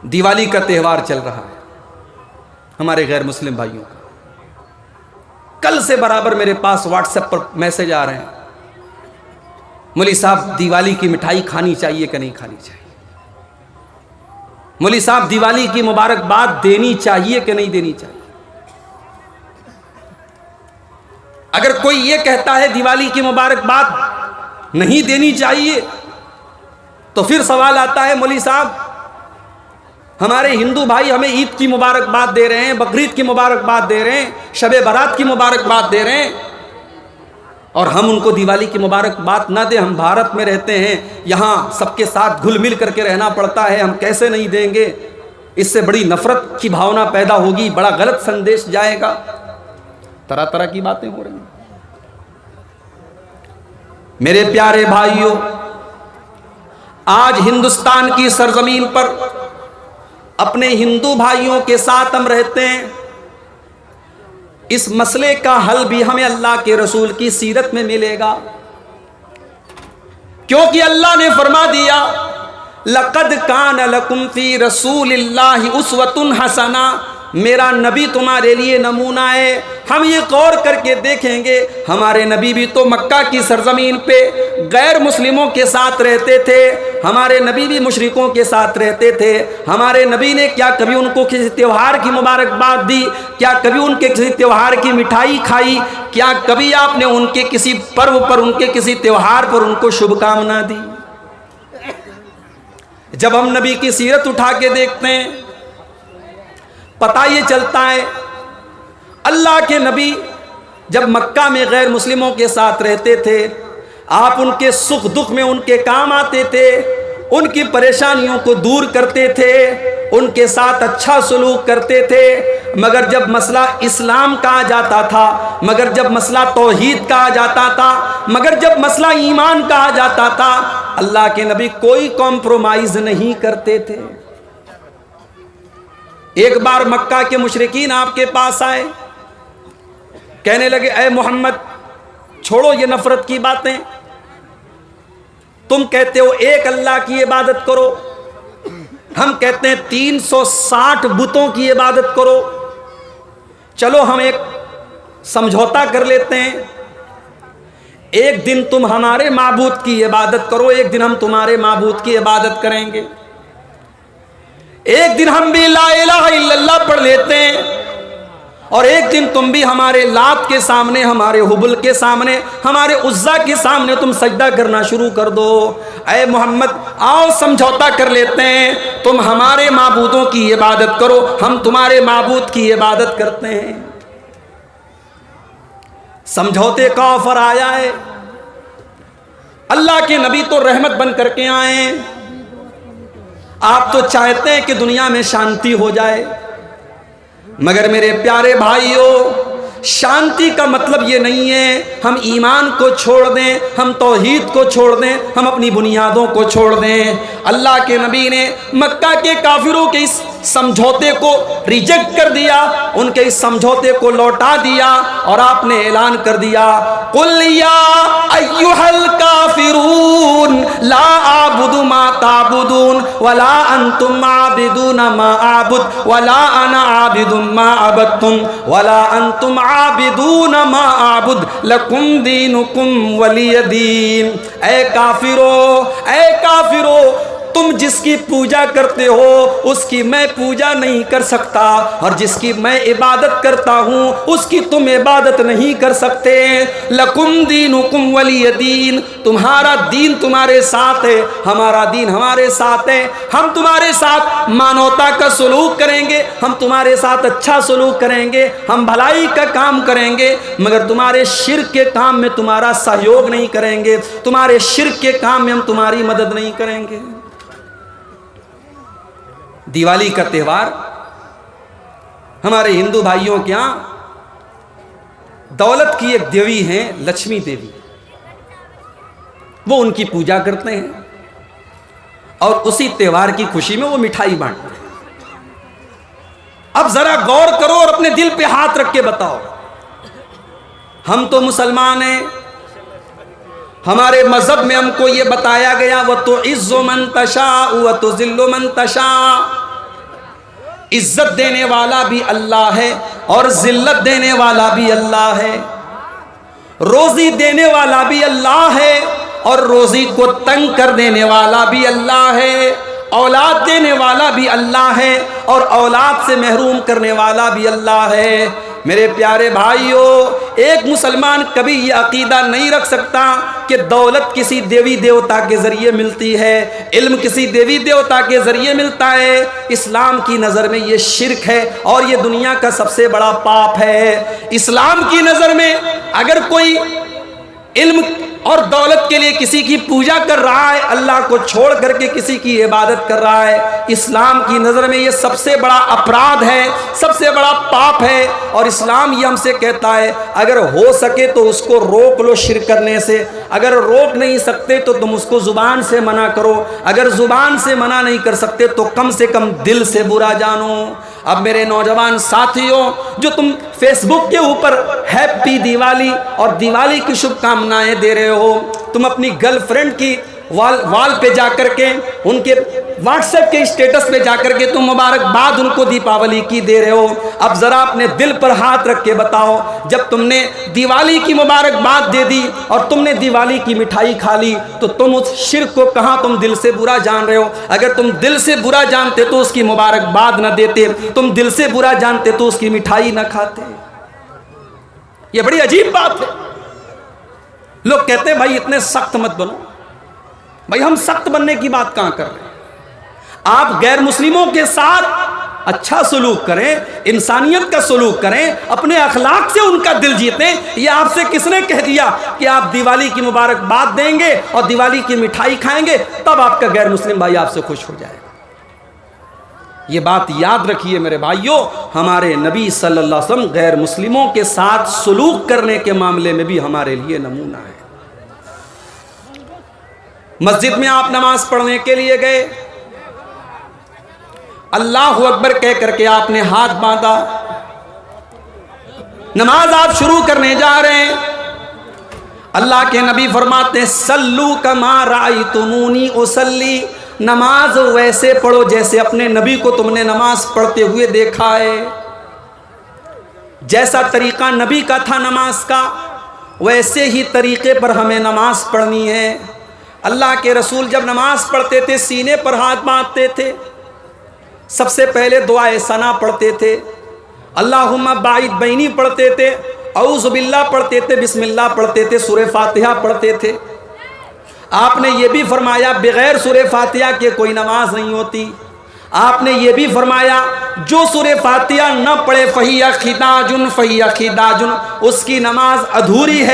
दिवाली का त्यौहार चल रहा है हमारे गैर मुस्लिम भाइयों का। कल से बराबर मेरे पास व्हाट्सएप पर मैसेज आ रहे हैं, मौलवी साहब दिवाली की मिठाई खानी चाहिए कि नहीं खानी चाहिए, मौलवी साहब दिवाली की मुबारकबाद देनी चाहिए कि नहीं देनी चाहिए। अगर कोई ये कहता है दिवाली की मुबारकबाद नहीं देनी चाहिए, तो फिर सवाल आता है मौलवी साहब हमारे हिंदू भाई हमें ईद की मुबारकबाद दे रहे हैं, बकरीद की मुबारकबाद दे रहे हैं, शबे बारात की मुबारकबाद दे रहे हैं, और हम उनको दिवाली की मुबारकबाद ना दें। हम भारत में रहते हैं, यहाँ सबके साथ घुल मिल करके रहना पड़ता है, हम कैसे नहीं देंगे? इससे बड़ी नफरत की भावना पैदा होगी, बड़ा गलत संदेश जाएगा, तरह तरह की बातें हो रही हैं। मेरे प्यारे भाइयों, आज हिंदुस्तान की सरजमीन पर अपने हिंदू भाइयों के साथ हम रहते हैं। इस मसले का हल भी हमें अल्लाह के रसूल की सीरत में मिलेगा, क्योंकि अल्लाह ने फरमा दिया लक़द कान लकुम फ़ी रसूलिल्लाहि उस्वतुन हसना, मेरा नबी तुम्हारे लिए नमूना है। हम ये गौर करके देखेंगे, हमारे नबी भी तो मक्का की सरजमीन पे गैर मुस्लिमों के साथ रहते थे, हमारे नबी भी मुशरिकों के साथ रहते थे। हमारे नबी ने क्या कभी उनको किसी त्यौहार की मुबारकबाद दी? क्या कभी उनके किसी त्यौहार की मिठाई खाई? क्या कभी आपने उनके किसी पर्व पर, उनके किसी त्यौहार पर उनको शुभकामना दी? जब हम नबी की सीरत उठा के देखते हैं, पता ये चलता है अल्लाह के नबी जब मक्का में गैर मुस्लिमों के साथ रहते थे, आप उनके सुख दुख में उनके काम आते थे, उनकी परेशानियों को दूर करते थे, उनके साथ अच्छा सलूक करते थे। मगर जब मसला इस्लाम का आ जाता था, मगर जब मसला तौहीद का आ जाता था, मगर जब मसला ईमान का आ जाता था, अल्लाह के नबी कोई कॉम्प्रोमाइज नहीं करते थे। एक बार मक्का के मुशरिकीन आपके पास आए, कहने लगे ऐ मोहम्मद छोड़ो ये नफरत की बातें, तुम कहते हो एक अल्लाह की इबादत करो, हम कहते हैं 360 बुतों की इबादत करो, चलो हम एक समझौता कर लेते हैं, एक दिन तुम हमारे माबूद की इबादत करो, एक दिन हम तुम्हारे माबूद की इबादत करेंगे, एक दिन हम भी ला इलाहा इल्लल्लाह पढ़ लेते हैं, और एक दिन तुम भी हमारे लात के सामने, हमारे हुबल के सामने, हमारे उज्जा के सामने तुम सजदा करना शुरू कर दो। ऐ मोहम्मद आओ समझौता कर लेते हैं, तुम हमारे माबूदों की इबादत करो, हम तुम्हारे माबूद की इबादत करते हैं। समझौते का ऑफर आया है, अल्लाह के नबी तो रहमत बन करके आए, आप तो चाहते हैं कि दुनिया में शांति हो जाए, मगर मेरे प्यारे भाइयों शांति का मतलब ये नहीं है हम ईमान को छोड़ दें, हम तौहीद को छोड़ दें, हम अपनी बुनियादों को छोड़ दें। अल्लाह के नबी ने मक्का के काफिरों के इस समझौते को रिजेक्ट कर दिया, उनके इस समझौते को लौटा दिया, और आपने ऐलान कर दिया कुल या अय्युहल काफिरून ला आबुदु मा ताबुदून वला अंतुम आबिदून मा आबुद वला अना आबिदुम मा अबदतुम वला अंतुम आबिदून मा आबुद लकुम दीनुकुम वलिय दीन। ऐ काफिरो तुम जिसकी पूजा करते हो उसकी मैं पूजा नहीं कर सकता, और जिसकी मैं इबादत करता हूँ उसकी तुम इबादत नहीं कर सकते। लकुम दीनुकुम वलिय दीन, तुम्हारा दीन तुम्हारे साथ है, हमारा दीन हमारे साथ है। हम तुम्हारे साथ मानवता का सलूक करेंगे, हम तुम्हारे साथ अच्छा सलूक करेंगे, हम भलाई का काम करेंगे, मगर तुम्हारे शिर्क के काम में तुम्हारा सहयोग नहीं करेंगे, तुम्हारे शिर्क के काम में हम तुम्हारी मदद नहीं करेंगे। दिवाली का त्यौहार हमारे हिंदू भाइयों के यहाँ दौलत की एक देवी हैं लक्ष्मी देवी, वो उनकी पूजा करते हैं और उसी त्यौहार की खुशी में वो मिठाई बांटते हैं। अब जरा गौर करो और अपने दिल पे हाथ रख के बताओ, हम तो मुसलमान हैं, हमारे मजहब में हमको ये बताया गया व तो इज़्ज़ु मन तशा व तो ज़िल्लु मन तशा, इज्जत देने वाला भी अल्लाह है और जिल्लत देने वाला भी अल्लाह है। रोजी देने वाला भी अल्लाह है और रोजी को तंग कर देने वाला भी अल्लाह है। औलाद देने वाला भी अल्लाह है और औलाद से महरूम करने वाला भी अल्लाह है। मेरे प्यारे भाइयों, एक मुसलमान कभी ये अकीदा नहीं रख सकता कि दौलत किसी देवी देवता के ज़रिए मिलती है, इल्म किसी देवी देवता के ज़रिए मिलता है। इस्लाम की नज़र में ये शिर्क है और ये दुनिया का सबसे बड़ा पाप है। इस्लाम की नज़र में अगर कोई इल्म और दौलत के लिए किसी की पूजा कर रहा है, अल्लाह को छोड़ करके किसी की इबादत कर रहा है, इस्लाम की नज़र में ये सबसे बड़ा अपराध है, सबसे बड़ा पाप है। और इस्लाम ये हमसे कहता है अगर हो सके तो उसको रोक लो शिर्क करने से, अगर रोक नहीं सकते तो तुम उसको ज़ुबान से मना करो, अगर ज़ुबान से मना नहीं कर सकते तो कम से कम दिल से बुरा जानो। अब मेरे नौजवान साथियों, जो तुम फेसबुक के ऊपर हैप्पी दिवाली और दिवाली की शुभकामनाएं दे रहे हो, तुम अपनी गर्लफ्रेंड की वाल पे जाकर के, उनके व्हाट्सएप के स्टेटस पे जाकर के तुम मुबारकबाद उनको दीपावली की दे रहे हो। अब ज़रा अपने दिल पर हाथ रख के बताओ, जब तुमने दिवाली की मुबारकबाद दे दी और तुमने दिवाली की मिठाई खा ली तो तुम उस शिर्क को कहाँ तुम दिल से बुरा जान रहे हो? अगर तुम दिल से बुरा जानते तो उसकी मुबारकबाद न देते, तुम दिल से बुरा जानते तो उसकी मिठाई न खाते। ये बड़ी अजीब बात है। लोग कहते हैं भाई इतने सख्त मत बनो। भाई हम सख्त बनने की बात कहां कर रहे हैं? आप गैर मुस्लिमों के साथ अच्छा सलूक करें, इंसानियत का सलूक करें, अपने अखलाक से उनका दिल जीतें। ये आपसे किसने कह दिया कि आप दिवाली की मुबारकबाद देंगे और दिवाली की मिठाई खाएंगे तब आपका गैर मुस्लिम भाई आपसे खुश हो जाएगा? ये बात याद रखिए मेरे भाइयों, हमारे नबी सल्लल्लाहु अलैहि वसल्लम गैर मुस्लिमों के साथ सलूक करने के मामले में भी हमारे लिए नमूना है। मस्जिद में आप नमाज पढ़ने के लिए गए, अल्लाह अकबर कह करके आपने हाथ बांधा, नमाज आप शुरू करने जा रहे हैं। अल्लाह के नबी फरमाते हैं सल्लू कमा राअयतुमूनी उसल्ली, नमाज वैसे पढ़ो जैसे अपने नबी को तुमने नमाज पढ़ते हुए देखा है। जैसा तरीका नबी का था नमाज का, वैसे ही तरीके पर हमें नमाज पढ़नी है। अल्लाह के रसूल जब नमाज पढ़ते थे सीने पर हाथ बांधते थे, सबसे पहले दुआए सना पढ़ते थे, अल्लाहुम्मा बाइद बैनी पढ़ते थे, औज़ु बिल्लाह पढ़ते थे, बिस्मिल्लाह पढ़ते थे, सूरह फातिहा पढ़ते थे। आपने ये भी फरमाया बगैर सूरह फातिहा के कोई नमाज नहीं होती। आपने ये भी फरमाया जो सूरह फातिहा न पढ़े फहिया खिदाजुन, उसकी नमाज अधूरी है।